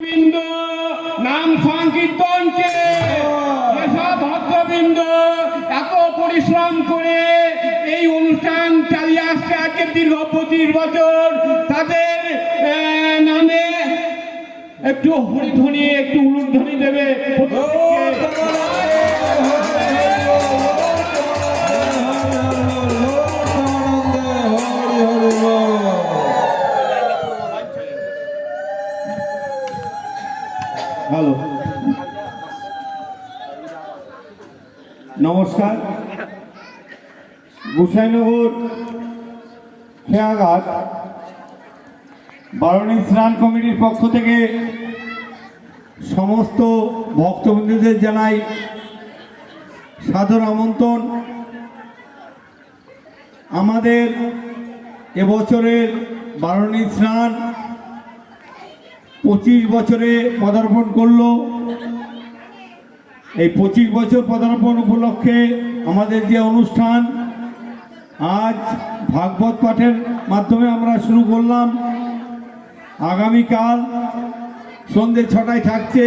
বৃন্দ নাম সংকীর্তনকে যেসব ভক্তবৃন্দ এত পরিশ্রম করে এই অনুষ্ঠান চালিয়ে আসছে আজকে দীর্ঘ 25 বছর, তাদের নামে একটু হরিধ্বনি একটু উলুধ্বনি দেবে। হ্যালো, নমস্কার। গোসাইনগর খেয়াঘাট বারণী স্নান কমিটির পক্ষ থেকে সমস্ত ভক্তবৃন্দদের জানাই সাদর আমন্ত্রণ। আমাদের এবছরের বারণী স্নান 25 বছরে পদার্পণ করলো। এই 25 বছর পদার্পণ উপলক্ষে আমাদের যে অনুষ্ঠান আজ ভাগবত পাঠের মাধ্যমে আমরা শুরু করলাম। আগামীকাল সন্ধ্যে 6টায় থাকছে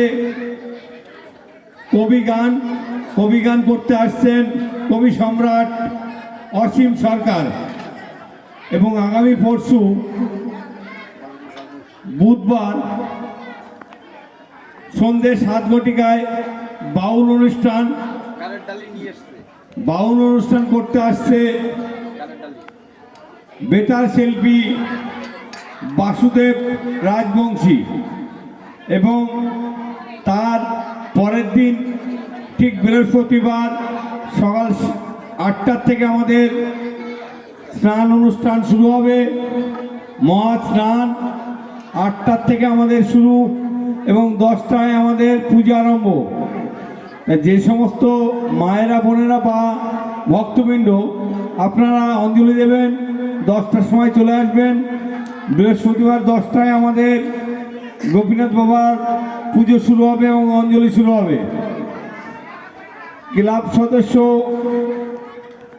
কবি গান করতে আসছেন কবি সম্রাট অসীম সরকার, এবং আগামী পরশু বুধবার সন্ধ্যে 7 ঘটিকায় বাউল অনুষ্ঠান করতে আসছে বেতার শিল্পী বাসুদেব রাজবংশী, এবং তার পরের দিন ঠিক বৃহস্পতিবার সকাল 8টার থেকে আমাদের স্নান অনুষ্ঠান শুরু হবে। মহা স্নান 8টার থেকে আমাদের শুরু এবং 10টায় আমাদের পূজা আরম্ভ। যে সমস্ত মায়েরা বোনেরা বা ভক্তবৃন্দ আপনারা অঞ্জলি দেবেন 10টার সময় চলে আসবেন। বৃহস্পতিবার 10টায় আমাদের গোপীনাথ বাবার পুজো শুরু হবে এবং অঞ্জলি শুরু হবে। ক্লাব সদস্য